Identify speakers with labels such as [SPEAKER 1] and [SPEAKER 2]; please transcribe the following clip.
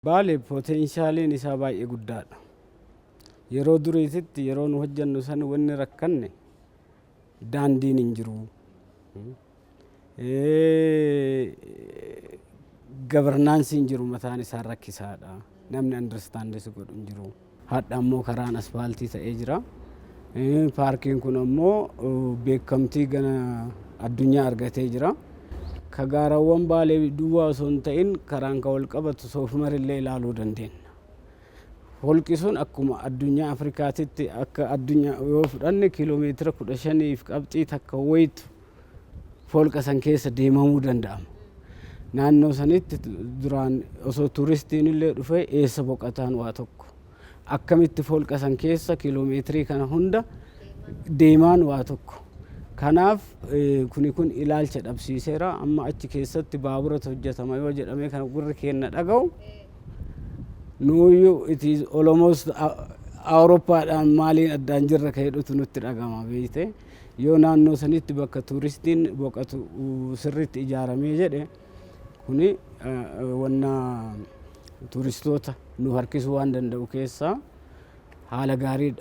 [SPEAKER 1] Baale potenshaaliin isaa baay'ee guddaadha. Yeroo duriititti yeroo nu hojjennu san wanni rakkanne daandiin hin jiru. Gabarnaansiin jiru mataan isaa rakkisaadha. Namni understandis godhu hin jiru. Hadha ammoo karaan asfaaltii ta'ee jira. Paarkiin kun ammoo beekamtii gana addunyaa argatee jira. Ka gaarawwan Baalee duwwaa osoo hin ta'in karaan ka wal qabatu Soofumarillee ilaaluu dandeenya. Holqi sun akkuma addunyaa Afrikaatitti akka addunyaa yoo fudhanne kiiloomeetira 15 qabxii takka wayitu holqa san keessa deemamuu danda'ama. Naannoo sanitti duraan osoo tuuristiin illee dhufe eessa boqotaan waa tokko. Akkamitti holqa san keessa kiiloomeetirii kana hunda deemaan waa tokko. Kanaaf kun ilaalcha dhabsiiseera. Amma achi keessatti baaburatu hojjetama yoo jedhame kan gurri keenya dhaga'u nuuyyuu it is almost Awurooppaadhaan maaliin addaan jirra ka jedhutu nutti dhagama beeyte. Yoo naannoo sanitti bakka tuuristiin boqotu sirriitti ijaaramee jedhe kuni wanna tuuristoota nu harkisuu waan danda'u keessaa haala gaariidha.